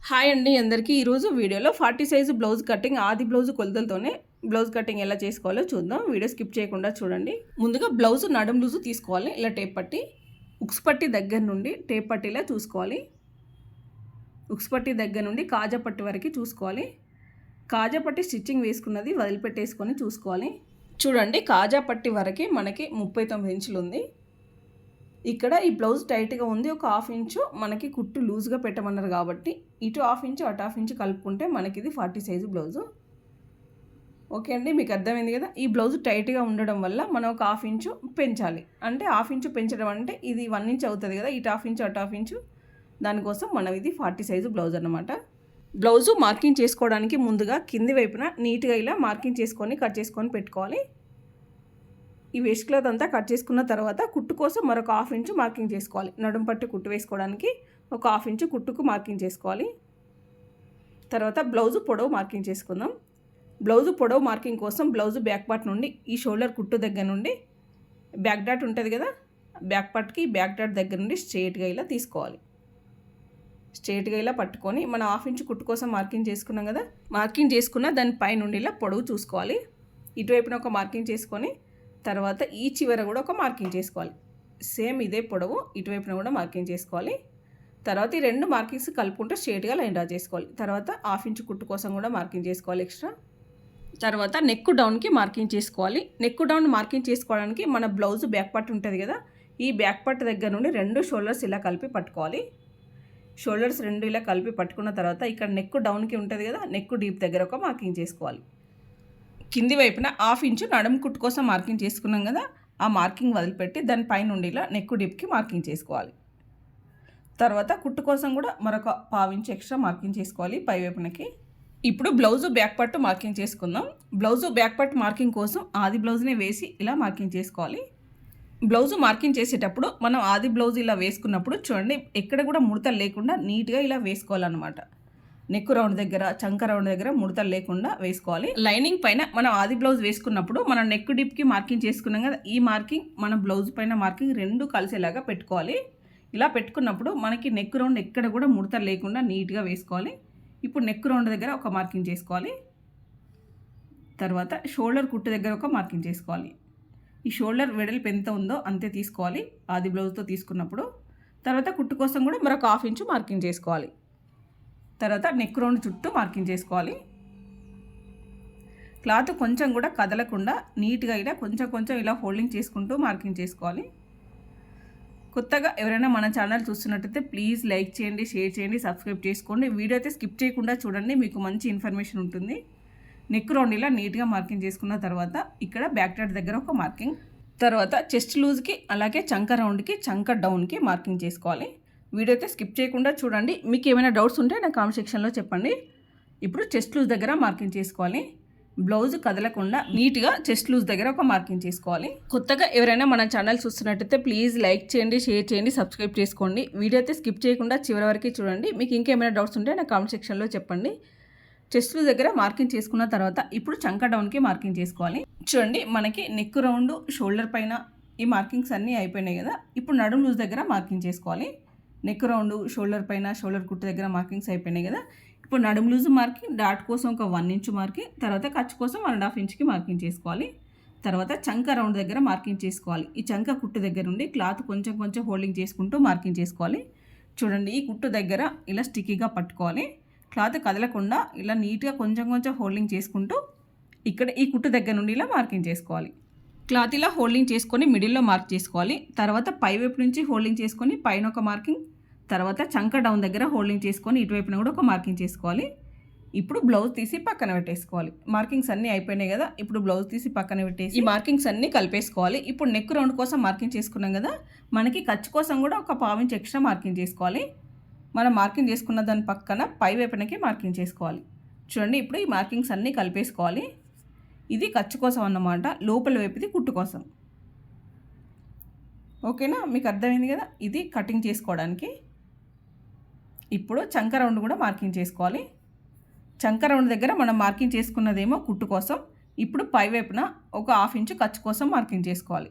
Hi అండి అందరికీ ఈరోజు వీడియోలో 40 సైజు బ్లౌజ్ కటింగ్ ఆది బ్లౌజ్ కొలతలతోనే బ్లౌజ్ కటింగ్ ఎలా చేసుకోవాలో చూద్దాం. వీడియో స్కిప్ చేయకుండా చూడండి. ముందుగా బ్లౌజ్ నడుం లూజు తీసుకోవాలి. ఇలా టేప్ పట్టి ఉక్స్ పట్టి దగ్గర నుండి టేప్ పట్టిలా చూసుకోవాలి. ఉక్స్ పట్టి దగ్గర నుండి కాజా పట్టి వరకు చూసుకోవాలి. కాజా పట్టి స్టిచ్చింగ్ వేసుకున్నది వదిలిపెట్టేసుకొని చూసుకోవాలి. చూడండి, కాజా పట్టి వరకు మనకి 39 ఇంచులు ఉంది. ఇక్కడ ఈ బ్లౌజ్ టైట్గా ఉంది. ఒక హాఫ్ ఇంచు మనకి కుట్టు లూజ్గా పెట్టమన్నారు కాబట్టి ఇటు హాఫ్ ఇంచు అటు హాఫ్ ఇంచు కలుపుకుంటే మనకి ఇది 40 సైజు బ్లౌజు. ఓకే అండి, మీకు అర్థమైంది కదా. ఈ బ్లౌజ్ టైట్గా ఉండడం వల్ల మనం ఒక హాఫ్ ఇంచు పెంచాలి. అంటే హాఫ్ ఇంచు పెంచడం అంటే ఇది 1 ఇంచ్ అవుతుంది కదా, ఇటు హాఫ్ ఇంచు అటు హాఫ్ ఇంచు. దానికోసం మనం ఇది 40 సైజు బ్లౌజ్ అన్నమాట. బ్లౌజు మార్కింగ్ చేసుకోవడానికి ముందుగా కింది వైపున నీట్గా ఇలా మార్కింగ్ చేసుకొని కట్ చేసుకొని పెట్టుకోవాలి. ఈ వేస్ట్ క్లాత్ అంతా కట్ చేసుకున్న తర్వాత కుట్టు కోసం మరొక హాఫ్ ఇంచు మార్కింగ్ చేసుకోవాలి. నడుం పట్టి కుట్టు వేసుకోవడానికి ఒక హాఫ్ ఇంచు కుట్టుకు మార్కింగ్ చేసుకోవాలి. తర్వాత బ్లౌజు పొడవు మార్కింగ్ చేసుకుందాం. బ్లౌజు పొడవు మార్కింగ్ కోసం బ్లౌజు బ్యాక్ పార్ట్ నుండి ఈ షోల్డర్ కుట్టు దగ్గర నుండి బ్యాక్ డాట్ ఉంటుంది కదా, బ్యాక్ పార్ట్కి బ్యాక్ డాట్ దగ్గర నుండి స్ట్రైట్గా ఇలా తీసుకోవాలి. స్ట్రైట్గా ఇలా పట్టుకొని మనం హాఫ్ ఇంచు కుట్టు కోసం మార్కింగ్ చేసుకున్నాం కదా, మార్కింగ్ చేసుకున్న దాని పై నుండి ఇలా పొడవు చూసుకోవాలి. ఇటువైపున ఒక మార్కింగ్ చేసుకొని తర్వాత ఈ చివర కూడా ఒక మార్కింగ్ చేసుకోవాలి. సేమ్ ఇదే పొడవు ఇటువైపున కూడా మార్కింగ్ చేసుకోవాలి. తర్వాత ఈ రెండు మార్కింగ్స్ కలుపుకుంటే స్ట్రైట్గా లైన్ డ్రా చేసుకోవాలి. తర్వాత హాఫ్ ఇంచు కుట్టు కోసం కూడా మార్కింగ్ చేసుకోవాలి ఎక్స్ట్రా. తర్వాత నెక్ డౌన్కి మార్కింగ్ చేసుకోవాలి. నెక్ డౌన్ మార్కింగ్ చేసుకోవడానికి మన బ్లౌజ్ బ్యాక్ పార్ట్ ఉంటుంది కదా, ఈ బ్యాక్ పార్ట్ దగ్గర నుండి రెండు షోల్డర్స్ ఇలా కలిపి పట్టుకోవాలి. షోల్డర్స్ రెండు ఇలా కలిపి పట్టుకున్న తర్వాత ఇక్కడ నెక్ డౌన్కి ఉంటుంది కదా, నెక్ డీప్ దగ్గర ఒక మార్కింగ్ చేసుకోవాలి. కింది వైపున హాఫ్ ఇంచు నడుం కుట్టు కోసం మార్కింగ్ చేసుకున్నాం కదా, ఆ మార్కింగ్ వదిలిపెట్టి దానిపై నుండి ఇలా నెక్ డిప్కి మార్కింగ్ చేసుకోవాలి. తర్వాత కుట్టు కోసం కూడా మరొక పావించు ఎక్స్ట్రా మార్కింగ్ చేసుకోవాలి పై వైపునకి. ఇప్పుడు బ్లౌజు బ్యాక్ పట్టు మార్కింగ్ చేసుకుందాం. బ్లౌజు బ్యాక్ పట్టు మార్కింగ్ కోసం ఆది బ్లౌజ్ని వేసి ఇలా మార్కింగ్ చేసుకోవాలి. బ్లౌజు మార్కింగ్ చేసేటప్పుడు మనం ఆది బ్లౌజ్ ఇలా వేసుకున్నప్పుడు చూడండి, ఎక్కడ కూడా ముడతలు లేకుండా నీట్గా ఇలా వేసుకోవాలన్నమాట. నెక్ రౌండ్ దగ్గర, చంక రౌండ్ దగ్గర ముడతలు లేకుండా వేసుకోవాలి. లైనింగ్ పైన మనం ఆది బ్లౌజ్ వేసుకున్నప్పుడు మనం నెక్ డిప్కి మార్కింగ్ చేసుకున్నాం కదా, ఈ మార్కింగ్ మన బ్లౌజ్ పైన మార్కింగ్ రెండు కలిసేలాగా పెట్టుకోవాలి. ఇలా పెట్టుకున్నప్పుడు మనకి నెక్ రౌండ్ ఎక్కడ కూడా ముడతలు లేకుండా నీట్గా వేసుకోవాలి. ఇప్పుడు నెక్ రౌండ్ దగ్గర ఒక మార్కింగ్ చేసుకోవాలి. తర్వాత షోల్డర్ కుట్టు దగ్గర ఒక మార్కింగ్ చేసుకోవాలి. ఈ షోల్డర్ వెడల్పు ఎంత ఉందో అంతే తీసుకోవాలి ఆది బ్లౌజ్తో తీసుకున్నప్పుడు. తర్వాత కుట్టు కోసం కూడా మరొక హాఫ్ ఇంచు మార్కింగ్ చేసుకోవాలి. తర్వాత నెక్ రౌండ్ చుట్టూ మార్కింగ్ చేసుకోవాలి. క్లాత్ కొంచెం కూడా కదలకుండా నీట్గా ఇలా కొంచెం ఇలా ఫోల్డింగ్ చేసుకుంటూ మార్కింగ్ చేసుకోవాలి. కొత్తగా ఎవరైనా మన ఛానల్ చూస్తున్నట్టయితే ప్లీజ్ లైక్ చేయండి, షేర్ చేయండి, సబ్స్క్రైబ్ చేసుకోండి. వీడియో అయితే స్కిప్ చేయకుండా చూడండి, మీకు మంచి ఇన్ఫర్మేషన్ ఉంటుంది. నెక్ రౌండ్ ఇలా నీట్గా మార్కింగ్ చేసుకున్న తర్వాత ఇక్కడ బ్యాక్ డాట్ దగ్గర ఒక మార్కింగ్. తర్వాత చెస్ట్ లూజ్కి అలాగే చంక రౌండ్కి, చంక డౌన్కి మార్కింగ్ చేసుకోవాలి. వీడియో అయితే స్కిప్ చేయకుండా చూడండి. మీకు ఏమైనా డౌట్స్ ఉంటే నా కామెంట్ సెక్షన్లో చెప్పండి. ఇప్పుడు చెస్ట్ లూజ్ దగ్గర మార్కింగ్ చేసుకోవాలి. బ్లౌజ్ కదలకుండా నీట్గా చెస్ట్ లూజ్ దగ్గర ఒక మార్కింగ్ చేసుకోవాలి. కొత్తగా ఎవరైనా మన ఛానల్ చూస్తున్నట్టయితే ప్లీజ్ లైక్ చేయండి, షేర్ చేయండి, సబ్స్క్రైబ్ చేసుకోండి. వీడియో అయితే స్కిప్ చేయకుండా చివరి వరకు చూడండి. మీకు ఇంకేమైనా డౌట్స్ ఉంటే నా కామెంట్ సెక్షన్లో చెప్పండి. చెస్ట్ లూజ్ దగ్గర మార్కింగ్ చేసుకున్న తర్వాత ఇప్పుడు చంక డౌన్కి మార్కింగ్ చేసుకోవాలి. చూడండి, మనకి నెక్ రౌండ్, షోల్డర్ పైన ఈ మార్కింగ్స్ అన్నీ అయిపోయినాయి కదా. ఇప్పుడు నడుం లూజ్ దగ్గర మార్కింగ్ చేసుకోవాలి. నెక్ రౌండ్, షోల్డర్ పైన, షోల్డర్ కుట్టు దగ్గర మార్కింగ్స్ అయిపోయినాయి కదా. ఇప్పుడు నడుం లూజ్ మార్కింగ్, డాట్ కోసం ఒక 1 ఇంచు మార్కింగ్, తర్వాత ఖర్చు కోసం 1.5 ఇంచుకి మార్కింగ్ చేసుకోవాలి. తర్వాత చంక రౌండ్ దగ్గర మార్కింగ్ చేసుకోవాలి. ఈ చంక కుట్టు దగ్గర నుండి క్లాత్ కొంచెం హోల్డింగ్ చేసుకుంటూ మార్కింగ్ చేసుకోవాలి. చూడండి, ఈ కుట్టు దగ్గర ఇలా స్టిక్కీగా పట్టుకోవాలి. క్లాత్ కదలకుండా ఇలా నీట్గా కొంచెం హోల్డింగ్ చేసుకుంటూ ఇక్కడ ఈ కుట్టు దగ్గర నుండి ఇలా మార్కింగ్ చేసుకోవాలి. క్లాత్ ఇలా హోల్డింగ్ చేసుకొని మిడిల్లో మార్క్ చేసుకోవాలి. తర్వాత పై వైపు నుంచి హోల్డింగ్ చేసుకొని పైన ఒక మార్కింగ్, తర్వాత చంక డౌన్ దగ్గర హోల్డింగ్ చేసుకొని ఇటువైపున కూడా ఒక మార్కింగ్ చేసుకోవాలి. ఇప్పుడు బ్లౌజ్ తీసి పక్కన పెట్టేసుకోవాలి. మార్కింగ్స్ అన్నీ అయిపోయినాయి కదా, ఇప్పుడు బ్లౌజ్ తీసి పక్కన పెట్టేసి ఈ మార్కింగ్స్ అన్నీ కలిపేసుకోవాలి. ఇప్పుడు నెక్ రౌండ్ కోసం మార్కింగ్ చేసుకున్నాం కదా, మనకి ఖర్చు కోసం కూడా ఒక పావించ్ ఎక్స్ట్రా మార్కింగ్ చేసుకోవాలి. మనం మార్కింగ్ చేసుకున్న దాని పక్కన పై వైపునకి మార్కింగ్ చేసుకోవాలి. చూడండి, ఇప్పుడు ఈ మార్కింగ్స్ అన్నీ కలిపేసుకోవాలి. ఇది ఖర్చు కోసం అన్నమాట, లోపల వైపుది కుట్టు కోసం. ఓకేనా, మీకు అర్థమైంది కదా. ఇది కటింగ్ చేసుకోవడానికి. ఇప్పుడు చంక రౌండ్ కూడా మార్కింగ్ చేసుకోవాలి. చంక రౌండ్ దగ్గర మనం మార్కింగ్ చేసుకున్నదేమో కుట్టు కోసం. ఇప్పుడు పై వైపున ఒక హాఫ్ ఇంచు ఖర్చు కోసం మార్కింగ్ చేసుకోవాలి.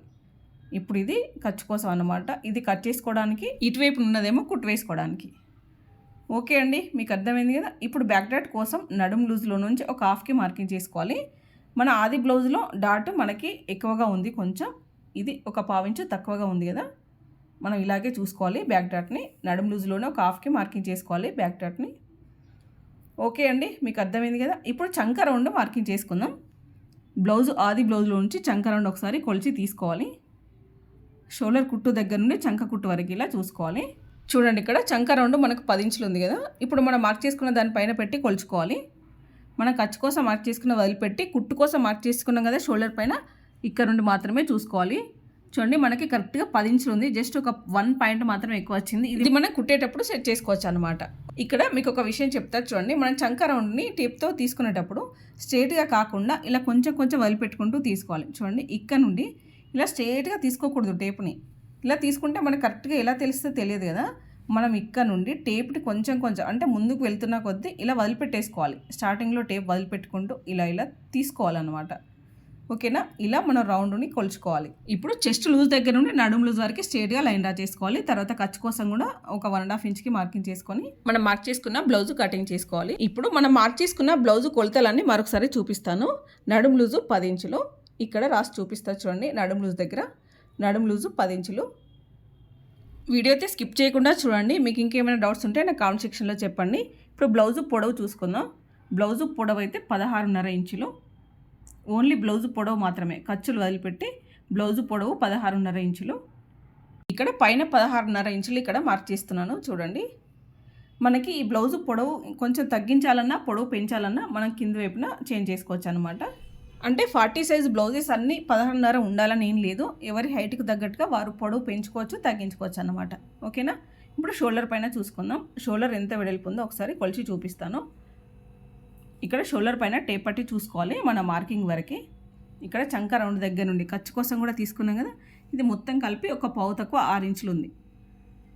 ఇప్పుడు ఇది ఖర్చు కోసం అన్నమాట. ఇది కట్ చేసుకోవడానికి, ఇటువైపు ఉన్నదేమో కుట్టు వేసుకోవడానికి. ఓకే అండి, మీకు అర్థమైంది కదా. ఇప్పుడు బ్యాక్ డాట్ కోసం నడుము లూజ్లో నుంచి ఒక హాఫ్కి మార్కింగ్ చేసుకోవాలి. మన ఆది బ్లౌజ్లో డాట్ మనకి ఎక్కువగా ఉంది కొంచెం, ఇది ఒక పావించు తక్కువగా ఉంది కదా. మనం ఇలాగే చూసుకోవాలి. బ్యాక్ డాట్ని నడుము లూజ్లోనే ఒక హాఫ్కి మార్కింగ్ చేసుకోవాలి బ్యాక్ డాట్ని. ఓకే అండి, మీకు అర్థమైంది కదా. ఇప్పుడు చంక రౌండ్ మార్కింగ్ చేసుకుందాం. బ్లౌజ్ ఆది బ్లౌజ్లో నుంచి చంక రౌండ్ ఒకసారి కొలిచి తీసుకోవాలి. షోల్డర్ కుట్టు దగ్గర నుండి చంక కుట్టు వరకు ఇలా చూసుకోవాలి. చూడండి, ఇక్కడ చంక రౌండ్ మనకు 10 ఇంచులు ఉంది కదా. ఇప్పుడు మనం మార్క్ చేసుకున్న దానిపైన పెట్టి కొలుచుకోవాలి. మనం ఖర్చు కోసం మార్క్ చేసుకున్న వదిలిపెట్టి కుట్టు కోసం మార్క్ చేసుకున్నాం కదా షోల్డర్ పైన, ఇక్కడ నుండి మాత్రమే చూసుకోవాలి. చూడండి, మనకి కరెక్ట్గా 10 ఇంచులు ఉంది. జస్ట్ ఒక 1 పాయింట్ మాత్రమే ఎక్కువ వచ్చింది. ఇది మనం కుట్టేటప్పుడు సెట్ చేసుకోవచ్చు అనమాట. ఇక్కడ మీకు ఒక విషయం చెప్తారు చూడండి. మనం చంక రౌండ్ని టేప్తో తీసుకునేటప్పుడు స్ట్రేట్గా కాకుండా ఇలా కొంచెం కొంచెం వదిలిపెట్టుకుంటూ తీసుకోవాలి. చూడండి, ఇక్కడ నుండి ఇలా స్ట్రేట్గా తీసుకోకూడదు. టేప్ని ఇలా తీసుకుంటే మనకు కరెక్ట్గా ఎలా తెలుస్తుందో తెలియదు కదా. మనం ఇక్కడ నుండి టేప్ని కొంచెం కొంచెం అంటే ముందుకు వెళ్తున్న కొద్దీ ఇలా వదిలిపెట్టేసుకోవాలి. స్టార్టింగ్లో టేప్ వదిలిపెట్టుకుంటూ ఇలా ఇలా తీసుకోవాలన్నమాట. ఓకేనా, ఇలా మనం రౌండ్ని కొలుచుకోవాలి. ఇప్పుడు చెస్ట్ లూజ్ దగ్గర నుండి నడుము లూజ్ వరకు స్ట్రేట్గా లైన్ డ్రా చేసుకోవాలి. తర్వాత ఖర్చు కోసం కూడా ఒక 1.5 ఇంచ్కి మార్కింగ్ చేసుకొని మనం మార్క్ చేసుకున్న బ్లౌజ్ కటింగ్ చేసుకోవాలి. ఇప్పుడు మనం మార్క్ చేసుకున్న బ్లౌజ్ కొలతలన్నీ మరొకసారి చూపిస్తాను. నడుము లూజు 10 ఇంచులు ఇక్కడ రాసి చూపిస్తారు చూడండి. నడుము లూజ్ దగ్గర నడుము లూజు 10 ఇంచులు. వీడియో అయితే స్కిప్ చేయకుండా చూడండి. మీకు ఇంకేమైనా డౌట్స్ ఉంటే నాకు కామెంట్ సెక్షన్లో చెప్పండి. ఇప్పుడు బ్లౌజు పొడవు చూసుకుందాం. బ్లౌజు పొడవు అయితే 16.5 ఇంచులు. ఓన్లీ బ్లౌజు పొడవు మాత్రమే, ఖర్చులు వదిలిపెట్టి బ్లౌజు పొడవు 16.5 ఇంచులు. ఇక్కడ పైన 16.5 ఇంచులు ఇక్కడ మార్క్ చేస్తున్నాను చూడండి. మనకి ఈ బ్లౌజు పొడవు కొంచెం తగ్గించాలన్నా పొడవు పెంచాలన్నా మనం కింద వైపున చేంజ్ చేసుకోవచ్చు అనమాట. అంటే 40 సైజ్ బ్లౌజెస్ అన్నీ 16.5 ఉండాలని ఏం లేదు. ఎవరి హైట్కి తగ్గట్టుగా వారు పొడవు పెంచుకోవచ్చు తగ్గించుకోవచ్చు అన్నమాట. ఓకేనా, ఇప్పుడు షోల్డర్ పైన చూసుకుందాం. షోల్డర్ ఎంత వెడల్పు ఉందో ఒకసారి కొలిచి చూపిస్తాను. ఇక్కడ షోల్డర్ పైన టేప్ పట్టి చూసుకోవాలి మన మార్కింగ్ వరకు. ఇక్కడ చంక రౌండ్ దగ్గర నుండి ఖర్చు కోసం కూడా తీసుకున్నాం కదా. ఇది మొత్తం కలిపి ఒక పావు తక్కువ 6 ఇంచులు ఉంది.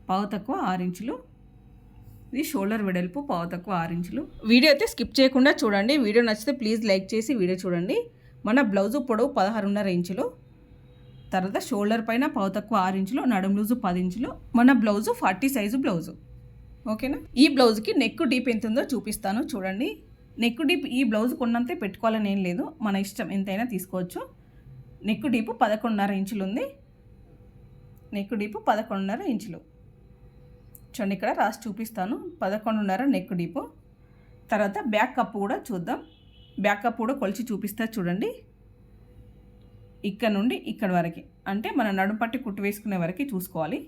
పావు తక్కువ 6 ఇంచులు. ఇది షోల్డర్ వెడల్పు పావు తక్కువ 6 ఇంచులు. వీడియో అయితే స్కిప్ చేయకుండా చూడండి. వీడియో నచ్చితే ప్లీజ్ లైక్ చేసి వీడియో చూడండి. మన బ్లౌజు పొడవు 16.5 ఇంచులు. తర్వాత షోల్డర్ పైన పావు తక్కువ 6 ఇంచులు, నడుము లూజు 10 ఇంచులు. మన బ్లౌజు 40 సైజు బ్లౌజు. ఓకేనా, ఈ బ్లౌజ్కి నెక్ డీప్ ఎంత ఉందో చూపిస్తాను చూడండి. నెక్ డీప్ ఈ బ్లౌజ్ కొన్నంతే పెట్టుకోవాలని ఏం లేదు, మన ఇష్టం ఎంతైనా తీసుకోవచ్చు. నెక్ డీప్ 11.5 ఇంచులు ఉంది. నెక్ డీప్ 11.5 ఇంచులు. చూడండి, ఇక్కడ రాసి చూపిస్తాను. 11.5 నెక్ డీపు. తర్వాత బ్యాక్ కప్ కూడా చూద్దాం. బ్యాక్ కప్ కూడా కొలిచి చూపిస్తా చూడండి. ఇక్కడ నుండి ఇక్కడ వరకు అంటే మన నడుము పట్టి కుట్టు వేసుకునే వరకు చూసుకోవాలి.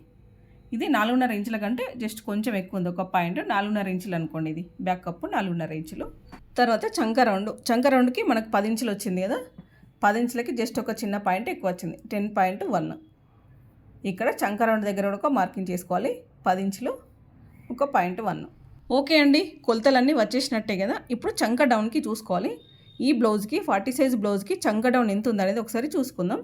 ఇది 4.5 ఇంచుల కంటే జస్ట్ కొంచెం ఎక్కువ ఉంది. ఒక పాయింట్ 4.5 ఇంచులు అనుకోండి. ఇది బ్యాక్ కప్ 4.5 ఇంచులు. తర్వాత చంక రౌండ్కి మనకు 10 ఇంచులు వచ్చింది కదా. 10 ఇంచులకి జస్ట్ ఒక చిన్న పాయింట్ ఎక్కువ వచ్చింది, 10.1. ఇక్కడ చంక రౌండ్ దగ్గర ఒక మార్కింగ్ చేసుకోవాలి. 10 ఇంచులు ఒక 0.1. ఓకే అండి, కొలతలన్నీ వచ్చేసినట్టే కదా. ఇప్పుడు చంక డౌన్కి చూసుకోవాలి. ఈ బ్లౌజ్కి 40 సైజ్ బ్లౌజ్కి చంక డౌన్ ఎంత ఉందనేది ఒకసారి చూసుకుందాం.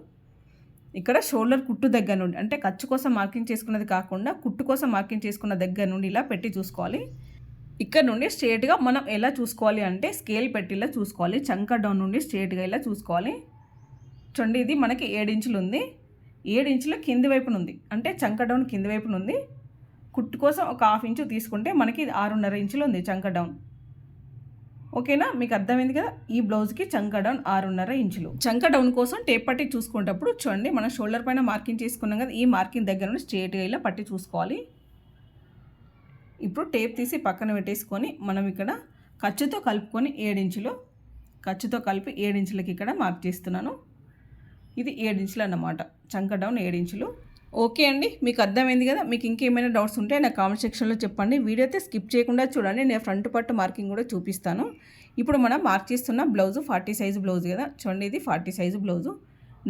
ఇక్కడ షోల్డర్ కుట్టు దగ్గర నుండి అంటే ఖర్చు కోసం మార్కింగ్ చేసుకున్నది కాకుండా కుట్టు కోసం మార్కింగ్ చేసుకున్న దగ్గర నుండి ఇలా పెట్టి చూసుకోవాలి. ఇక్కడ నుండి స్ట్రేట్గా మనం ఎలా చూసుకోవాలి అంటే స్కేల్ పెట్టి ఇలా చూసుకోవాలి. చంక డౌన్ నుండి స్ట్రేట్గా ఇలా చూసుకోవాలి. చూడండి, ఇది మనకి 7 ఇంచులు ఉంది. 7 ఇంచుల కింది వైపున ఉంది, అంటే చంక డౌన్ కింది వైపున ఉంది. కుట్టు కోసం ఒక 1/2 ఇంచు తీసుకుంటే మనకి 6.5 ఇంచులు ఉంది చంక డౌన్. ఓకేనా, మీకు అర్థమైంది కదా. ఈ బ్లౌజ్కి చంక డౌన్ 6.5 ఇంచులు. చంక డౌన్ కోసం టేప్ పట్టి చూసుకునేటప్పుడు చూడండి, మనం షోల్డర్ పైన మార్కింగ్ చేసుకున్నాం కదా. ఈ మార్కింగ్ దగ్గర నుండి స్ట్రేట్గా ఇలా పట్టి చూసుకోవాలి. ఇప్పుడు టేప్ తీసి పక్కన పెట్టేసుకొని మనం ఇక్కడ ఖర్చుతో కలుపుకొని 7 ఇంచులు, ఖర్చుతో కలిపి 7 ఇంచులకి ఇక్కడ మార్క్ చేస్తున్నాను. ఇది 7 ఇంచులు అన్నమాట. చంక డౌన్ 7 ఇంచులు. ఓకే అండి, మీకు అర్థమైంది కదా. మీకు ఇంకేమైనా డౌట్స్ ఉంటే నా కామెంట్ సెక్షన్లో చెప్పండి. వీడియో అయితే స్కిప్ చేయకుండా చూడండి. నేను ఫ్రంట్ పట్టు మార్కింగ్ కూడా చూపిస్తాను. ఇప్పుడు మనం మార్క్ చేస్తున్న బ్లౌజు 40 సైజు బ్లౌజ్ కదా. చూడండి, ఇది 40 సైజు బ్లౌజు.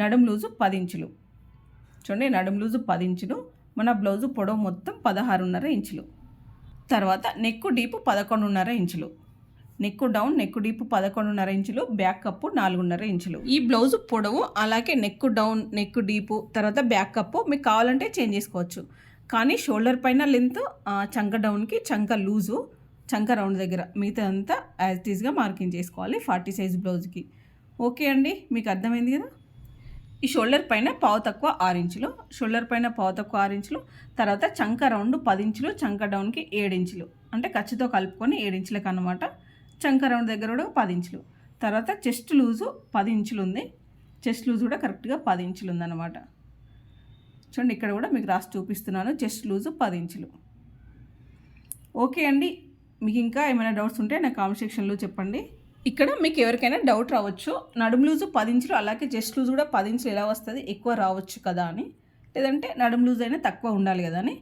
నడుము లూజు 10 ఇంచులు. చూడండి, నడుము లూజు 10 ఇంచులు. మన బ్లౌజు పొడవు మొత్తం 16.5 ఇంచులు. తర్వాత నెక్ డీప్ 11.5 ఇంచులు. నెక్ డౌన్ నెక్ డీప్ 11.5 ఇంచులు. బ్యాక్ కప్పు 4.5 ఇంచులు. ఈ బ్లౌజ్ పొడవు అలాగే నెక్ డౌన్ నెక్ డీపు తర్వాత బ్యాక్ కప్పు మీకు కావాలంటే చేంజ్ చేసుకోవచ్చు. కానీ షోల్డర్ పైన లెంత్ చంక డౌన్కి చంక లూజు చంక రౌండ్ దగ్గర మిగతా అంతా యాజ్ టీజ్గా మార్కింగ్ చేసుకోవాలి 40 సైజ్ బ్లౌజ్కి. ఓకే అండి, మీకు అర్థమైంది కదా. ఈ షోల్డర్ పైన పావు తక్కువ 6 ఇంచులు, షోల్డర్ పైన పావు తక్కువ 6 ఇంచులు, తర్వాత చంక రౌండ్ 10 ఇంచులు, చంక డౌన్కి 7 ఇంచులు, అంటే ఖర్చుతో కలుపుకొని 7 ఇంచులకు అనమాట. చంక రౌండ్ దగ్గర కూడా 10 ఇంచులు. తర్వాత చెస్ట్ లూజు 10 ఇంచులు ఉంది, చెస్ట్ లూజ్ కూడా కరెక్ట్గా 10 ఇంచులు ఉందన్నమాట. చూడండి ఇక్కడ కూడా మీకు రాసి చూపిస్తున్నాను, చెస్ట్ లూజు 10 ఇంచులు. ఓకే అండి, మీకు ఇంకా ఏమైనా డౌట్స్ ఉంటే నా కామెంట్ సెక్షన్లో చెప్పండి. ఇక్కడ మీకు ఎవరికైనా డౌట్ రావచ్చు, నడుము లూజు 10 ఇంచులు అలాగే చెస్ట్ లూజ్ కూడా 10 ఇంచులు ఎలా వస్తుంది, ఎక్కువ రావచ్చు కదా అని, లేదంటే నడుము లూజ్ అయినా తక్కువ ఉండాలి కదా అని.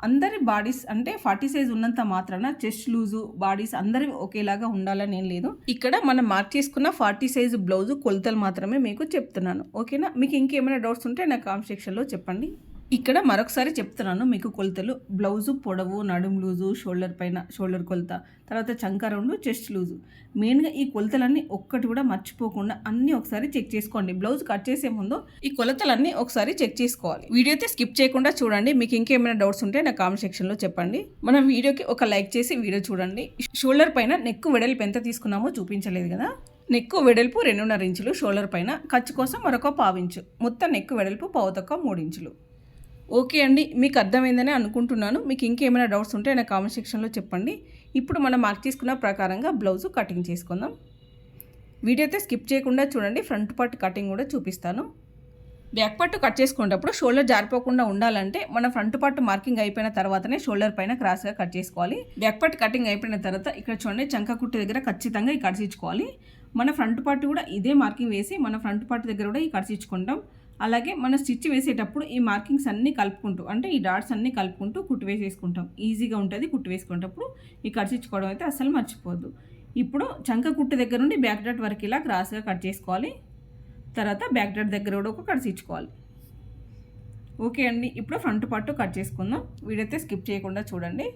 అందరి బాడీస్ అంటే 40 సైజ్ ఉన్నంత మాత్రాన చెస్ట్ లూజు బాడీస్ అందరి ఒకేలాగా ఉండాలని ఏం లేదు. ఇక్కడ మనం మార్క్ చేసుకున్న 40 సైజు బ్లౌజు కొలతలు మాత్రమే మీకు చెప్తున్నాను. ఓకేనా, మీకు ఇంకేమైనా డౌట్స్ ఉంటే నా కామెంట్ సెక్షన్లో చెప్పండి. ఇక్కడ మరొకసారి చెప్తున్నాను మీకు కొలతలు. బ్లౌజు పొడవు, నడుము లూజు, షోల్డర్ పైన షోల్డర్ కొలత, తర్వాత చంక రౌండ్, చెస్ట్ లూజు. మెయిన్గా ఈ కొలతలన్నీ ఒక్కటి కూడా మర్చిపోకుండా అన్నీ ఒకసారి చెక్ చేసుకోండి. బ్లౌజ్ కట్ చేసే ముందు ఈ కొలతలన్నీ ఒకసారి చెక్ చేసుకోవాలి. వీడియో అయితే స్కిప్ చేయకుండా చూడండి. మీకు ఇంకేమైనా డౌట్స్ ఉంటే నా కామెంట్ సెక్షన్లో చెప్పండి. మనం వీడియోకి ఒక లైక్ చేసి వీడియో చూడండి. షోల్డర్ పైన నెక్ వెడల్పు ఎంత తీసుకున్నామో చూపించలేదు కదా. నెక్ వెడల్పు 2.5 ఇంచులు, షోల్డర్ పైన ఖర్చు కోసం మరొక 1/4 ఇంచు, మొత్తం నెక్ వెడల్పు పావు తక్కువ 3 ఇంచులు. ఓకే అండి, మీకు అర్థమైందని అనుకుంటున్నాను. మీకు ఇంకేమైనా డౌట్స్ ఉంటే నా కామెంట్ సెక్షన్లో చెప్పండి. ఇప్పుడు మనం మార్క్ తీసుకున్న ప్రకారంగా బ్లౌజు కటింగ్ చేసుకుందాం. వీడియో అయితే స్కిప్ చేయకుండా చూడండి, ఫ్రంట్ పార్ట్ కటింగ్ కూడా చూపిస్తాను. బ్యాక్ పార్ట్ కట్ చేసుకునేటప్పుడు షోల్డర్ జారిపోకుండా ఉండాలంటే మన ఫ్రంట్ పార్ట్ మార్కింగ్ అయిపోయిన తర్వాతనే షోల్డర్ పైన క్రాస్గా కట్ చేసుకోవాలి. బ్యాక్ పార్ట్ కటింగ్ అయిపోయిన తర్వాత ఇక్కడ చూడండి, చంక కుట్టు దగ్గర ఖచ్చితంగా ఈ కడిచించుకోవాలి. మన ఫ్రంట్ పార్ట్ కూడా ఇదే మార్కింగ్ వేసి మన ఫ్రంట్ పార్ట్ దగ్గర కూడా ఈ కడిచించుకుంటాం. అలాగే మన స్టిచ్ వేసేటప్పుడు ఈ మార్కింగ్స్ అన్నీ కలుపుకుంటూ, అంటే ఈ డాట్స్ అన్నీ కలుపుకుంటూ కుట్టు వేసేసుకుంటాం. ఈజీగా ఉంటుంది కుట్టు వేసుకునేటప్పుడు. ఈ కడిచించుకోవడం అయితే అస్సలు మర్చిపోద్దు. ఇప్పుడు చంక కుట్టు దగ్గర నుండి బ్యాక్ డాట్ వరకు ఇలా క్రాస్గా కట్ చేసుకోవాలి. తర్వాత బ్యాక్ డాట్ దగ్గర కూడా ఒక కడిచించుకోవాలి. ఓకే అండి, ఇప్పుడు ఫ్రంట్ పార్ట్ కట్ చేసుకుందాం. వీడియో అయితే స్కిప్ చేయకుండా చూడండి.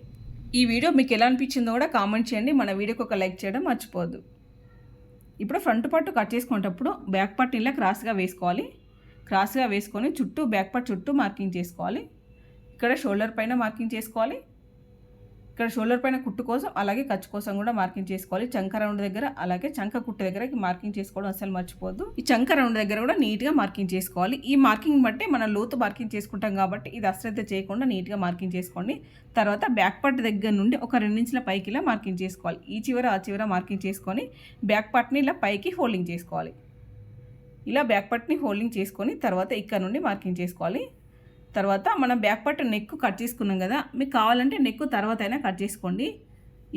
ఈ వీడియో మీకు ఎలా అనిపించిందో కూడా కామెంట్ చేయండి. మన వీడియోకి ఒక లైక్ చేయడం మర్చిపోద్దు. ఇప్పుడు ఫ్రంట్ పార్ట్ కట్ చేసుకునేటప్పుడు బ్యాక్ పార్ట్ ఇలా క్రాస్గా వేసుకోవాలి. క్రాస్గా వేసుకొని చుట్టూ బ్యాక్ పార్ట్ చుట్టూ మార్కింగ్ చేసుకోవాలి. ఇక్కడ షోల్డర్ పైన మార్కింగ్ చేసుకోవాలి. ఇక్కడ షోల్డర్ పైన కుట్టు కోసం అలాగే ఖర్చు కోసం కూడా మార్కింగ్ చేసుకోవాలి. చంక రౌండ్ దగ్గర అలాగే చంక కుట్టు దగ్గర మార్కింగ్ చేసుకోవడం అసలు మర్చిపోద్దు. ఈ చంక రౌండ్ దగ్గర కూడా నీట్గా మార్కింగ్ చేసుకోవాలి. ఈ మార్కింగ్ బట్టి మనం లోతు మార్కింగ్ చేసుకుంటాం కాబట్టి ఇది అశ్రద్ధ చేయకుండా నీట్గా మార్కింగ్ చేసుకోండి. తర్వాత బ్యాక్ పార్ట్ దగ్గర నుండి ఒక 2 ఇంచుల పైకి ఇలా మార్కింగ్ చేసుకోవాలి. ఈ చివర ఆ చివర మార్కింగ్ చేసుకొని బ్యాక్ పార్ట్ని ఇలా పైకి ఫోల్డింగ్ చేసుకోవాలి. ఇలా బ్యాక్ పార్ట్ని ఫోల్డింగ్ చేసుకొని తర్వాత ఇక్కడ నుండి మార్కింగ్ చేసుకోవాలి. తర్వాత మనం బ్యాక్ పార్ట్ నెక్ కట్ చేసుకున్నాం కదా, మీకు కావాలంటే నెక్ తర్వాత అయినా కట్ చేసుకోండి.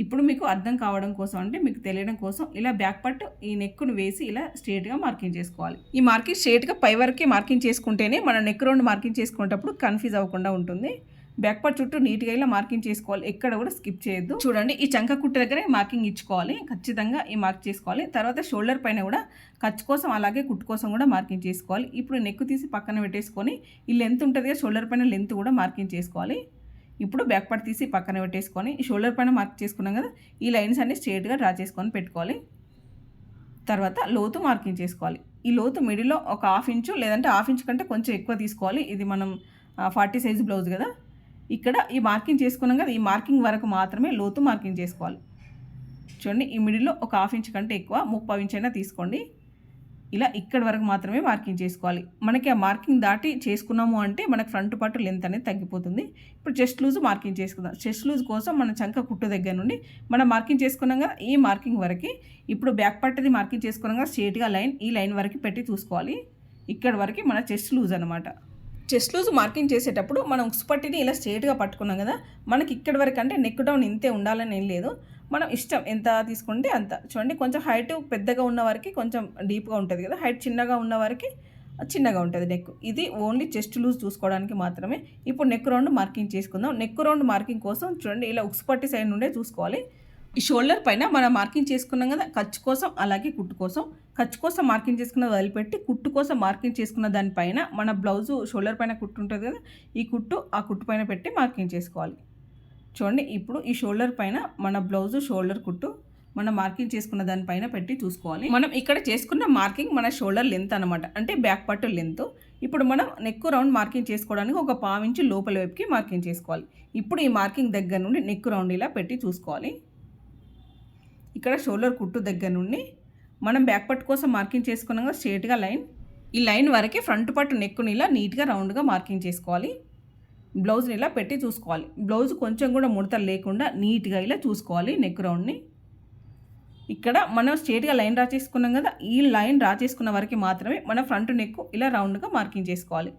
ఇప్పుడు మీకు అర్థం కావడం కోసం అంటే మీకు తెలియడం కోసం ఇలా బ్యాక్ పార్ట్ ఈ నెక్ను వేసి ఇలా స్ట్రేట్గా మార్కింగ్ చేసుకోవాలి. ఈ మార్కింగ్ స్ట్రేట్గా పై వరకే మార్కింగ్ చేసుకుంటేనే మనం నెక్ రౌండ్ మార్కింగ్ చేసుకునేటప్పుడు కన్ఫ్యూజ్ అవ్వకుండా ఉంటుంది. బ్యాక్ పార్ట్ చుట్టూ నీట్గా ఇలా మార్కింగ్ చేసుకోవాలి, ఎక్కడ కూడా స్కిప్ చేయొద్దు. చూడండి, ఈ చంక కుట్టు దగ్గరే మార్కింగ్ ఇచ్చుకోవాలి, ఖచ్చితంగా ఈ మార్క్ చేసుకోవాలి. తర్వాత షోల్డర్ పైన కూడా ఖర్చు కోసం అలాగే కుట్టు కోసం కూడా మార్కింగ్ చేసుకోవాలి. ఇప్పుడు నెక్ తీసి పక్కన పెట్టేసుకొని ఈ లెంత్ ఉంటుంది కదా, షోల్డర్ పైన లెంత్ కూడా మార్కింగ్ చేసుకోవాలి. ఇప్పుడు బ్యాక్ పార్ట్ తీసి పక్కన పెట్టేసుకొని ఈ షోల్డర్ పైన మార్క్ చేసుకున్నాం కదా, ఈ లైన్స్ అన్ని స్ట్రేట్గా డ్రా చేసుకొని పెట్టుకోవాలి. తర్వాత లోతు మార్కింగ్ చేసుకోవాలి. ఈ లోతు మిడిల్లో ఒక 1/2 ఇంచు లేదంటే 1/2 ఇంచు కంటే కొంచెం ఎక్కువ తీసుకోవాలి. ఇది మనం 40 సైజు బ్లౌజ్ కదా. ఇక్కడ ఈ మార్కింగ్ చేసుకున్నాం కదా, ఈ మార్కింగ్ వరకు మాత్రమే లోతు మార్కింగ్ చేసుకోవాలి. చూడండి, ఈ మిడిల్లో ఒక 1/2 ఇంచు కంటే ఎక్కువ 30 ఇంచు అయినా తీసుకోండి. ఇలా ఇక్కడ వరకు మాత్రమే మార్కింగ్ చేసుకోవాలి. మనకి ఆ మార్కింగ్ దాటి చేసుకున్నాము అంటే మనకు ఫ్రంట్ పార్ట్ లెంత్ అనేది తగ్గిపోతుంది. ఇప్పుడు చెస్ట్ లూజ్ మార్కింగ్ చేసుకుందాం. చెస్ట్ లూజ్ కోసం మన చంక కుట్టు దగ్గర నుండి మనం మార్కింగ్ చేసుకున్నాం కదా, ఈ మార్కింగ్ వరకు ఇప్పుడు బ్యాక్ పార్ట్ది మార్కింగ్ చేసుకున్నాం కదా, స్ట్రేట్గా లైన్ ఈ లైన్ వరకు పెట్టి చూసుకోవాలి. ఇక్కడ వరకు మన చెస్ట్ లూజ్ అనమాట. చెస్ట్ లూజ్ మార్కింగ్ చేసేటప్పుడు మనం ఉక్స్ పట్టిని ఇలా స్ట్రేట్గా పట్టుకున్నాం కదా, మనకి ఇక్కడ వరకు అంటే నెక్ డౌన్ ఇంతే ఉండాలని ఏం లేదు. మనం ఇష్టం ఎంత తీసుకుంటే అంత. చూడండి, కొంచెం హైట్ పెద్దగా ఉన్న వారికి కొంచెం డీప్గా ఉంటుంది కదా, హైట్ చిన్నగా ఉన్న వారికి చిన్నగా ఉంటుంది నెక్. ఇది ఓన్లీ చెస్ట్ లూజ్ చూసుకోవడానికి మాత్రమే. ఇప్పుడు నెక్ రౌండ్ మార్కింగ్ చేసుకుందాం. నెక్ రౌండ్ మార్కింగ్ కోసం చూడండి, ఇలా ఉక్స్ పట్టి సైడ్ నుండే చూసుకోవాలి. ఈ షోల్డర్ పైన మనం మార్కింగ్ చేసుకున్నాం కదా, ఖర్చు కోసం అలాగే కుట్టు కోసం. ఖర్చు కోసం మార్కింగ్ చేసుకున్న వదిలిపెట్టి కుట్టు కోసం మార్కింగ్ చేసుకున్న దానిపైన మన బ్లౌజు షోల్డర్ పైన కుట్టు ఉంటుంది కదా, ఈ కుట్టు ఆ కుట్టు పైన పెట్టి మార్కింగ్ చేసుకోవాలి. చూడండి, ఇప్పుడు ఈ షోల్డర్ పైన మన బ్లౌజు షోల్డర్ కుట్టు మనం మార్కింగ్ చేసుకున్న దానిపైన పెట్టి చూసుకోవాలి. మనం ఇక్కడ చేసుకున్న మార్కింగ్ మన షోల్డర్ లెంత్ అనమాట, అంటే బ్యాక్ పార్ట్ లెంత్. ఇప్పుడు మనం నెక్ రౌండ్ మార్కింగ్ చేసుకోవడానికి ఒక 1/2 ఇంచు లోపల వైపుకి మార్కింగ్ చేసుకోవాలి. ఇప్పుడు ఈ మార్కింగ్ దగ్గర నుండి నెక్ రౌండ్ ఇలా పెట్టి చూసుకోవాలి. ఇక్కడ షోల్డర్ కుట్టు దగ్గర నుండి మనం బ్యాక్ పార్ట్ కోసం మార్కింగ్ చేసుకున్నాక స్ట్రేట్గా లైన్ ఈ లైన్ వరకే ఫ్రంట్ పట్టు నెక్కుని ఇలా నీట్గా రౌండ్గా మార్కింగ్ చేసుకోవాలి. బ్లౌజ్ని ఇలా పెట్టి చూసుకోవాలి. బ్లౌజ్ కొంచెం కూడా ముడతలు లేకుండా నీట్గా ఇలా చూసుకోవాలి నెక్ రౌండ్ని. ఇక్కడ మనం స్ట్రేట్గా లైన్ డ్రా చేసుకున్నాం కదా, ఈ లైన్ డ్రా చేసుకున్న వరకు మాత్రమే మన ఫ్రంట్ నెక్ ఇలా రౌండ్గా మార్కింగ్ చేసుకోవాలి.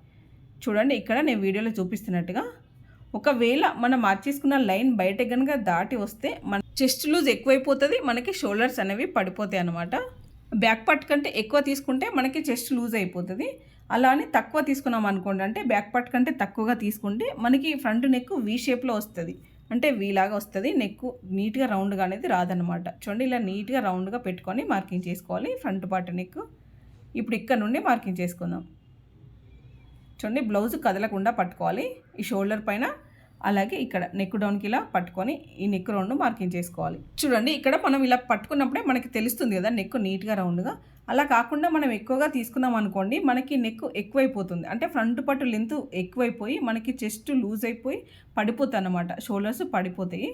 చూడండి ఇక్కడ నేను వీడియోలో చూపిస్తున్నట్టుగా. ఒకవేళ మనం మార్చేసుకున్న లైన్ బయట కనుక దాటి వస్తే మన చెస్ట్ లూజ్ ఎక్కువైపోతుంది, మనకి షోల్డర్స్ అనేవి పడిపోతాయి అన్నమాట. బ్యాక్ పార్ట్ కంటే ఎక్కువ తీసుకుంటే మనకి చెస్ట్ లూజ్ అయిపోతుంది. అలా అని తక్కువ తీసుకున్నాం అనుకోండి, అంటే బ్యాక్ పార్ట్ కంటే తక్కువగా తీసుకుంటే మనకి ఫ్రంట్ నెక్ వీ షేప్లో వస్తుంది, అంటే వీలాగా వస్తుంది. నెక్ నీట్గా రౌండ్గా అనేది రాదనమాట. చూడండి ఇలా నీట్గా రౌండ్గా పెట్టుకొని మార్కింగ్ చేసుకోవాలి ఫ్రంట్ పార్ట్ నెక్. ఇప్పుడు ఇక్కడ నుండి మార్కింగ్ చేసుకుందాం. చూడండి బ్లౌజ్ కదలకుండా పట్టుకోవాలి ఈ షోల్డర్ పైన, అలాగే ఇక్కడ నెక్ డౌన్కి ఇలా పట్టుకొని ఈ నెక్ రౌండ్ మార్కింగ్ చేసుకోవాలి. చూడండి ఇక్కడ మనం ఇలా పట్టుకున్నప్పుడే మనకి తెలుస్తుంది కదా నెక్ నీట్గా రౌండ్గా. అలా కాకుండా మనం ఎక్కువగా తీసుకున్నాం అనుకోండి, మనకి నెక్ ఎక్కువైపోతుంది, అంటే ఫ్రంట్ పట్టు లెంత్ ఎక్కువైపోయి మనకి చెస్ట్ లూజ్ అయిపోయి పడిపోతుంది అన్నమాట, షోల్డర్స్ పడిపోతాయి.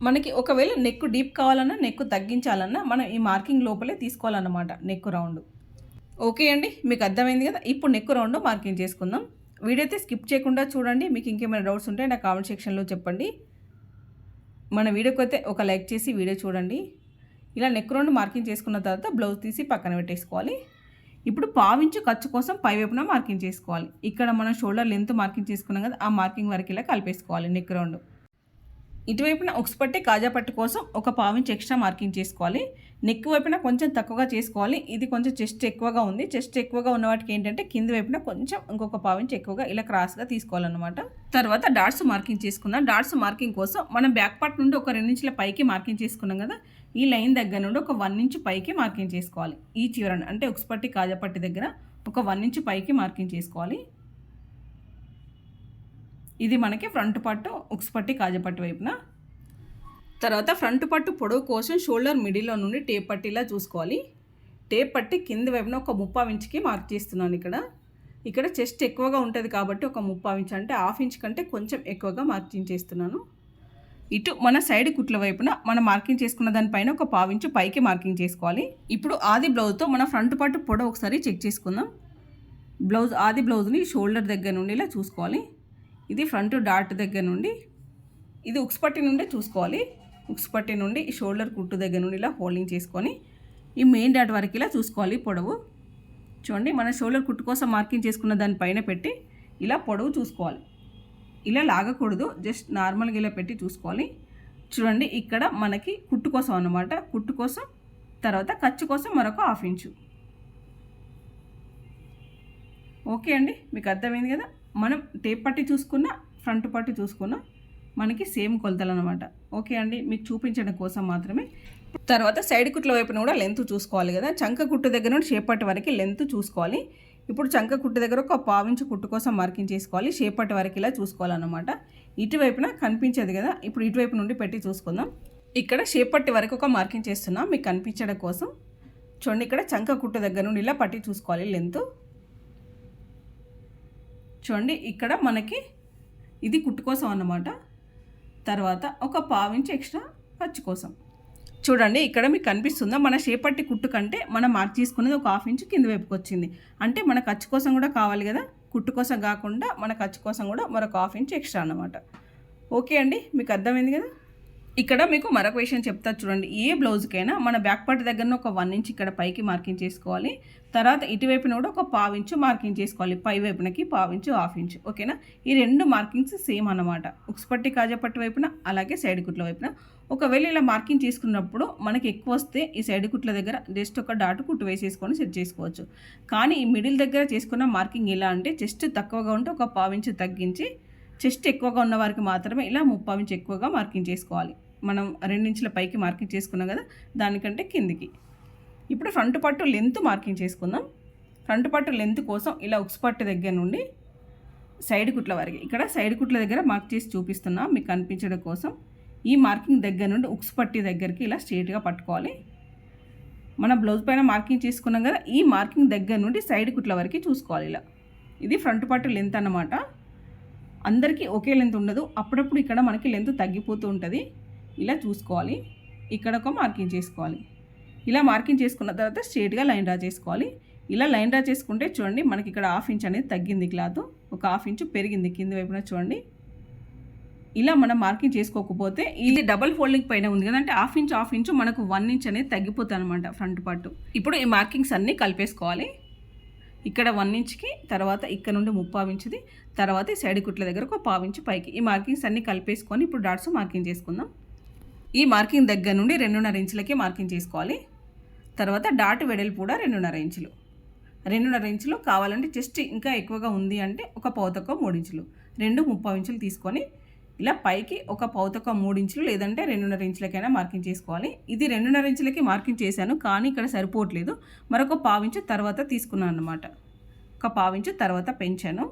మనకి ఒకవేళ నెక్ డీప్ కావాలన్నా నెక్ తగ్గించాలన్నా మనం ఈ మార్కింగ్ లోపలే తీసుకోవాలన్నమాట నెక్ రౌండ్. ఓకే అండి, మీకు అర్థమైంది కదా. ఇప్పుడు నెక్ రౌండ్ మార్కింగ్ చేసుకుందాం. వీడియో అయితే స్కిప్ చేయకుండా చూడండి. మీకు ఇంకేమైనా డౌట్స్ ఉంటే నా కామెంట్ సెక్షన్లో చెప్పండి. మన వీడియోకి అయితే ఒక లైక్ చేసి వీడియో చూడండి. ఇలా నెక్ రౌండ్ మార్కింగ్ చేసుకున్న తర్వాత బ్లౌజ్ తీసి పక్కన పెట్టేసుకోవాలి. ఇప్పుడు పావించు ఖర్చు కోసం పైవైపున మార్కింగ్ చేసుకోవాలి. ఇక్కడ మనం షోల్డర్ లెంత్ మార్కింగ్ చేసుకున్నాం కదా, ఆ మార్కింగ్ వరకు ఇలా కలిపేసుకోవాలి నెక్ రౌండ్. ఇటువైపున ఉక్స్ పట్టి కాజా పట్టు కోసం ఒక పావించి ఎక్స్ట్రా మార్కింగ్ చేసుకోవాలి. నెక్ వైపున కొంచెం తక్కువగా చేసుకోవాలి. ఇది కొంచెం చెస్ట్ ఎక్కువగా ఉంది. చెస్ట్ ఎక్కువగా ఉన్న వాటికి ఏంటంటే కింది వైపున కొంచెం ఇంకొక పావించి ఎక్కువగా ఇలా క్రాస్గా తీసుకోవాలన్నమాట. తర్వాత డాట్స్ మార్కింగ్ చేసుకుందాం. డాట్స్ మార్కింగ్ కోసం మనం బ్యాక్ పార్ట్ నుండి ఒక 2 ఇంచుల పైకి మార్కింగ్ చేసుకున్నాం కదా, ఈ లైన్ దగ్గర నుండి ఒక 1 ఇంచు పైకి మార్కింగ్ చేసుకోవాలి. ఈ చివరన అంటే ఉక్స్ పట్టి కాజా పట్టి దగ్గర ఒక 1 ఇంచు పైకి మార్కింగ్ చేసుకోవాలి. ఇది మనకి ఫ్రంట్ పట్టు ఉక్స్ పట్టి కాజా పట్టి వైపున. తర్వాత ఫ్రంట్ పట్టు పొడవు కోసం షోల్డర్ మిడిల్లో నుండి టేప్ పట్టిలా చూసుకోవాలి. టేప్ పట్టి కింది వైపున ఒక 30 ఇంచుకి మార్క్ చేస్తున్నాను. ఇక్కడ చెస్ట్ ఎక్కువగా ఉంటుంది కాబట్టి ఒక 30 ఇంచు అంటే 1/2 ఇంచ్ కంటే కొంచెం ఎక్కువగా మార్కింగ్ చేస్తున్నాను. ఇటు మన సైడ్ కుట్ల వైపున మనం మార్కింగ్ చేసుకున్న దానిపైన ఒక 1/4 ఇంచు పైకి మార్కింగ్ చేసుకోవాలి. ఇప్పుడు ఆది బ్లౌజ్తో మన ఫ్రంట్ పట్టు పొడవు ఒకసారి చెక్ చేసుకుందాం. ఆది బ్లౌజ్ని షోల్డర్ దగ్గర నుండి ఇలా చూసుకోవాలి. ఇది ఫ్రంట్ డాట్ దగ్గర నుండి, ఇది ఉక్స్ పట్టి నుండి చూసుకోవాలి. ఉక్స్ పట్టి నుండి ఈ షోల్డర్ కుట్టు దగ్గర నుండి ఇలా హోల్డింగ్ చేసుకొని ఈ మెయిన్ డాట్ వరకు ఇలా చూసుకోవాలి పొడవు. చూడండి మన షోల్డర్ కుట్టు కోసం మార్కింగ్ చేసుకున్న దానిపైన పెట్టి ఇలా పొడవు చూసుకోవాలి. ఇలా లాగకూడదు, జస్ట్ నార్మల్గా ఇలా పెట్టి చూసుకోవాలి. చూడండి ఇక్కడ మనకి కుట్టు కోసం అన్నమాట. కుట్టు కోసం తర్వాత ఖర్చు కోసం మరొక 1/2 ఇంచు. ఓకే అండి, మీకు అర్థమైంది కదా. మనం టేప్ పట్టి చూసుకున్న ఫ్రంట్ పట్టి చూసుకున్న మనకి సేమ్ కొలతలు అనమాట. ఓకే అండి, మీకు చూపించడం కోసం మాత్రమే. తర్వాత సైడ్ కుట్ల వైపున కూడా లెంత్ చూసుకోవాలి కదా. చంక కుట్టు దగ్గర నుండి షేప్ పట్టి వరకు లెంత్ చూసుకోవాలి. ఇప్పుడు చంక కుట్టు దగ్గర ఒక 1/4 ఇంచు కుట్టు కోసం మార్కింగ్ చేసుకోవాలి. షేప్ పట్టి వరకు ఇలా చూసుకోవాలన్నమాట. ఇటువైపున కనిపించదు కదా, ఇప్పుడు ఇటువైపు నుండి పెట్టి చూసుకుందాం. ఇక్కడ షేప్ పట్టి వరకు ఒక మార్కింగ్ చేస్తున్నాం మీకు కనిపించడం కోసం. చూడండి ఇక్కడ చంక కుట్టు దగ్గర నుండి ఇలా పట్టి చూసుకోవాలి లెంత్. చూడండి ఇక్కడ మనకి ఇది కుట్టు కోసం అన్నమాట. తర్వాత ఒక 1/4 ఇంచు ఎక్స్ట్రా ఖర్చు కోసం. చూడండి ఇక్కడ మీకు కనిపిస్తుందా, మన షేప్ పట్టి కుట్టు కంటే మనం మార్క్ చేసుకునేది ఒక 1/2 ఇంచు కింద వైపుకి వచ్చింది. అంటే మన ఖర్చు కోసం కూడా కావాలి కదా, కుట్టు కోసం కాకుండా మన ఖర్చు కోసం కూడా మరొక 1/2 ఇంచు ఎక్స్ట్రా అన్నమాట. ఓకే అండి, మీకు అర్థమైంది కదా. ఇక్కడ మీకు మరొక విషయం చెప్తా చూడండి. ఏ బ్లౌజ్కైనా మన బ్యాక్ పార్ట్ దగ్గర ఒక 1 ఇంచ్ ఇక్కడ పైకి మార్కింగ్ చేసుకోవాలి. తర్వాత ఇటువైపున కూడా ఒక 1/4 ఇంచు మార్కింగ్ చేసుకోవాలి. పై వైపునకి 1/4 ఇంచు 1/2 ఇంచు. ఓకేనా, ఈ 2 మార్కింగ్స్ సేమ్ అన్నమాట. ఉక్స్ పట్టి కాజా పట్టి వైపున అలాగే సైడ్ కుట్ల వైపున. ఒకవేళ ఇలా మార్కింగ్ చేసుకున్నప్పుడు మనకి ఎక్కువ వస్తే ఈ సైడ్ కుట్ల దగ్గర జస్ట్ ఒక డాట్ కుట్టు వేసేసుకొని సెట్ చేసుకోవచ్చు. కానీ ఈ మిడిల్ దగ్గర చేసుకున్న మార్కింగ్ ఎలా అంటే చెస్ట్ తక్కువగా ఉంటే ఒక 1/4 ఇంచు తగ్గించి, చెస్ట్ ఎక్కువగా ఉన్న వారికి మాత్రమే ఇలా 3/4 ఇంచు ఎక్కువగా మార్కింగ్ చేసుకోవాలి. మనం 2 ఇంచుల పైకి మార్కింగ్ చేసుకున్నాం కదా, దానికంటే కిందికి. ఇప్పుడు ఫ్రంట్ పట్టు లెంత్ మార్కింగ్ చేసుకుందాం. ఫ్రంట్ పట్టు లెంత్ కోసం ఇలా ఉక్స్ పట్టు దగ్గర నుండి సైడ్ కుట్ల వరకు, ఇక్కడ సైడ్ కుట్ల దగ్గర మార్క్ చేసి చూపిస్తున్నా మీకు కనిపించడం కోసం. ఈ మార్కింగ్ దగ్గర నుండి ఉక్స్ పట్టి దగ్గరికి ఇలా స్ట్రైట్గా పట్టుకోవాలి. మన బ్లౌజ్ పైన మార్కింగ్ చేసుకున్నాం కదా, ఈ మార్కింగ్ దగ్గర నుండి సైడ్ కుట్ల వరకు చూసుకోవాలి ఇలా. ఇది ఫ్రంట్ పట్టు లెంత్ అన్నమాట. అందరికీ ఒకే లెంత్ ఉండదు, అప్పుడప్పుడు ఇక్కడ మనకి లెంత్ తగ్గిపోతూ ఉంటుంది. ఇలా చూసుకోవాలి. ఇక్కడ ఒక మార్కింగ్ చేసుకోవాలి. ఇలా మార్కింగ్ చేసుకున్న తర్వాత స్ట్రైట్గా లైన్ డ్రా చేసుకోవాలి. ఇలా లైన్ డ్రా చేసుకుంటే చూడండి మనకి ఇక్కడ 1/2 ఇంచ్ అనేది తగ్గింది క్లాత్, ఒక 1/2 ఇంచ్ పెరిగింది కింది వైపున చూడండి. ఇలా మనం మార్కింగ్ చేసుకోకపోతే ఇది డబల్ ఫోల్డింగ్ పైన ఉంది కదా, అంటే 1/2 ఇంచ్ మనకు 1 ఇంచ్ అనేది తగ్గిపోతుంది అనమాట ఫ్రంట్ పార్ట్. ఇప్పుడు ఈ మార్కింగ్స్ అన్నీ కలిపేసుకోవాలి. ఇక్కడ 1 ఇంచ్కి, తర్వాత ఇక్కడ నుండి 3/4 ఇంచుది, తర్వాత ఈ సైడ్ కుట్ల దగ్గర ఒక 1/4 ఇంచ్ పైకి. ఈ మార్కింగ్స్ అన్నీ కలిపేసుకొని ఇప్పుడు డాట్స్ మార్కింగ్ చేసుకుందాం. ఈ మార్కింగ్ దగ్గర నుండి 2.5 ఇంచులకి మార్కింగ్ చేసుకోవాలి. తర్వాత డాట్ వెడల్పు కూడా 2.5 ఇంచులు. 2.5 ఇంచులు కావాలంటే చెస్ట్ ఇంకా ఎక్కువగా ఉంది అంటే ఒక పావుతక్కువ 3 ఇంచులు, 2 3/4 ఇంచులు తీసుకొని ఇలా పైకి ఒక పావుతక్కువ 3 ఇంచులు లేదంటే 2.5 ఇంచులకైనా మార్కింగ్ చేసుకోవాలి. ఇది 2.5 ఇంచులకి మార్కింగ్ చేశాను, కానీ ఇక్కడ సరిపోవట్లేదు, మరొక 1/4 ఇంచు తర్వాత తీసుకున్నాను అనమాట. ఒక 1/4 ఇంచు తర్వాత పెంచాను.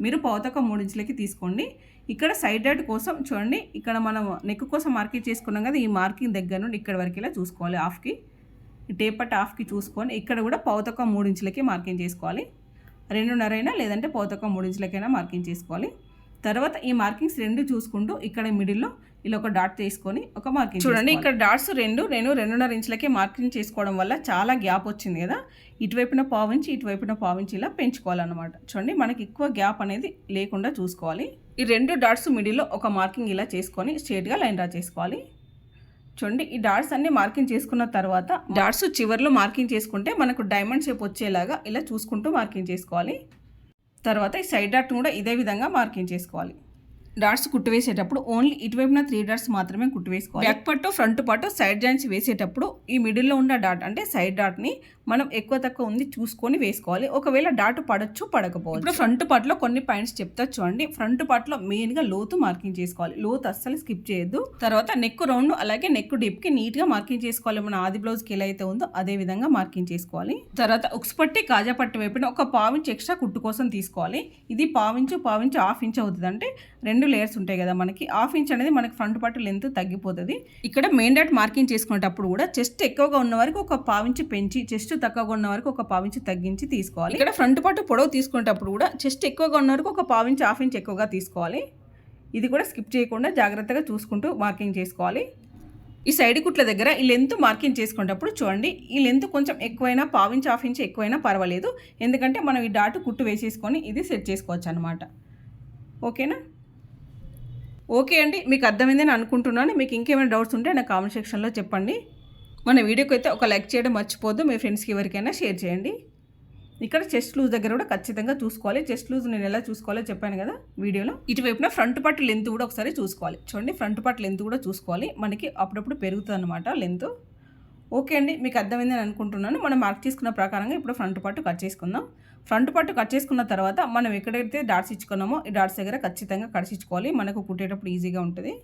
మీరు పావుతక్కువ 3 ఇంచులకి తీసుకోండి. ఇక్కడ సైడ్ డాట్ కోసం చూడండి, ఇక్కడ మనం నెక్ కోసం మార్కింగ్ చేసుకున్నాం కదా, ఈ మార్కింగ్ దగ్గర నుండి ఇక్కడ వరకు ఇలా చూసుకోవాలి. హాఫ్కి ఈ టేప్ పట్టి హాఫ్కి చూసుకొని ఇక్కడ కూడా పావుతక్కువ 3 ఇంచులకి మార్కింగ్ చేసుకోవాలి. 2.5 అయినా లేదంటే పావుతక్కువ 3 ఇంచులకైనా మార్కింగ్ చేసుకోవాలి. తర్వాత ఈ మార్కింగ్స్ 2 చూసుకుంటూ ఇక్కడ మిడిల్లో ఇలా ఒక డాట్ తీసుకొని ఒక మార్కింగ్ చూడండి. ఇక్కడ డాట్స్ నేను 2.5 ఇంచులకే మార్కింగ్ చేసుకోవడం వల్ల చాలా గ్యాప్ వచ్చింది కదా, ఇటువైపున 1/4 ఇంచ్ ఇటువైపున 1/4 ఇంచ్ ఇలా పెంచుకోవాలన్నమాట. చూడండి మనకి ఎక్కువ గ్యాప్ అనేది లేకుండా చూసుకోవాలి. ఈ 2 డాట్స్ మిడిల్లో ఒక మార్కింగ్ ఇలా చేసుకొని స్ట్రైట్గా లైన్ డ్రా చేసుకోవాలి. చూడండి ఈ డాట్స్ అన్ని మార్కింగ్ చేసుకున్న తర్వాత డాట్స్ చివర్లో మార్కింగ్ చేసుకుంటే మనకు డైమండ్ షేప్ వచ్చేలాగా ఇలా చూసుకుంటూ మార్కింగ్ చేసుకోవాలి. తర్వాత ఈ సైడ్ డాట్ కూడా ఇదే విధంగా మార్కింగ్ చేసుకోవాలి. డాట్స్ కుట్టు వేసేటప్పుడు ఓన్లీ ఇటువైపున 3 డాట్స్ మాత్రమే కుట్టు వేసుకోవాలి. Back part front part side joints వేసేటప్పుడు ఈ మిడిల్లో ఉన్న డాట్ అంటే సైడ్ డాట్ని మనం ఎక్కువ తక్కువ ఉంది చూసుకొని వేసుకోవాలి. ఒకవేళ డాట్ పడచ్చు పడకపోవచ్చు. ఇప్పుడు ఫ్రంట్ పార్ట్లో కొన్ని పాయింట్స్ చెప్తా చూడండి. ఫ్రంట్ పార్ట్లో మెయిన్గా లోతు మార్కింగ్ చేసుకోవాలి, లోతు అస్సలు స్కిప్ చేయొద్దు. తర్వాత నెక్ రౌండ్ అలాగే నెక్ డీప్కి నీట్గా మార్కింగ్ చేసుకోవాలి. మన ఆది బ్లౌజ్కి ఎలా అయితే ఉందో అదే విధంగా మార్కింగ్ చేసుకోవాలి. తర్వాత ఉక్స్ పట్టి కాజా పట్టి వైపున ఒక 1/4 ఇంచ్ ఎక్స్ట్రా కుట్టు కోసం తీసుకోవాలి. ఇది 1/4 ఇంచ్ 1/2 ఇంచ్ అవుతుంది, అంటే 2 లేయర్స్ ఉంటాయి కదా మనకి. 1/2 ఇంచ్ అనేది మనకి ఫ్రంట్ పార్ట్ లెంత్ తగ్గిపోతుంది. ఇక్కడ మెయిన్ డాట్ మార్కింగ్ చేసుకునేటప్పుడు కూడా చెస్ట్ ఎక్కువగా ఉన్న వరకు ఒక 1/4 ఇంచ్ పెంచి, చెస్ట్ తక్కువగా ఉన్న వరకు ఒక 1/4 ఇంచ్ తగ్గించి తీసుకోవాలి. ఇక్కడ ఫ్రంట్ పార్ట్ పొడవు తీసుకునేటప్పుడు కూడా చెస్ట్ ఎక్కువగా ఉన్న వరకు ఒక 1/4 ఇంచ్ 1/2 ఇంచ్ ఎక్కువగా తీసుకోవాలి. ఇది కూడా స్కిప్ చేయకుండా జాగ్రత్తగా చూసుకుంటూ మార్కింగ్ చేసుకోవాలి. ఈ సైడ్ కుట్ల దగ్గర ఈ లెంత్ మార్కింగ్ చేసుకునేటప్పుడు చూడండి, ఈ లెంత్ కొంచెం ఎక్కువైనా 1/4 ఇంచ్ 1/2 ఇంచ్ ఎక్కువైనా పర్వాలేదు, ఎందుకంటే మనం ఈ డాట్ కుట్టు వేసేసుకొని ఇది సెట్ చేసుకోవచ్చు అనమాట. ఓకేనా? ఓకే అండి, మీకు అర్థమైందని అనుకుంటున్నాను. మీకు ఇంకేమైనా డౌట్స్ ఉంటే నా కామెంట్ సెక్షన్లో చెప్పండి. మన వీడియోకి అయితే ఒక లైక్ చేయడం మర్చిపోద్దు, మీ ఫ్రెండ్స్కి ఎవరికైనా షేర్ చేయండి. ఇక్కడ చెస్ట్ లూజ్ దగ్గర కూడా ఖచ్చితంగా చూసుకోవాలి. చెస్ట్ లూజ్ నేను ఎలా చూసుకోవాలో చెప్పాను కదా వీడియోలో. ఇటువైపున ఫ్రంట్ పార్ట్ లెంత్ కూడా ఒకసారి చూసుకోవాలి. చూడండి ఫ్రంట్ పార్ట్ లెంత్ కూడా చూసుకోవాలి, మనకి అప్పుడప్పుడు పెరుగుతుంది అనమాట లెంత్. ఓకే అండి, మీకు అర్థమైందని అనుకుంటున్నాను. మనం మార్క్ చేసుకున్న ప్రకారంగా ఇప్పుడు ఫ్రంట్ పార్ట్ కట్ చేసుకుందాం. ఫ్రంట్ పార్ట్ కట్ చేసుకున్న తర్వాత మనం ఎక్కడైతే డాట్స్ ఇచ్చుకున్నామో ఈ డాట్స్ దగ్గర ఖచ్చితంగా కట్ ఇచ్చుకోవాలి, మనకు కుట్టేటప్పుడు ఈజీగా ఉంటుంది.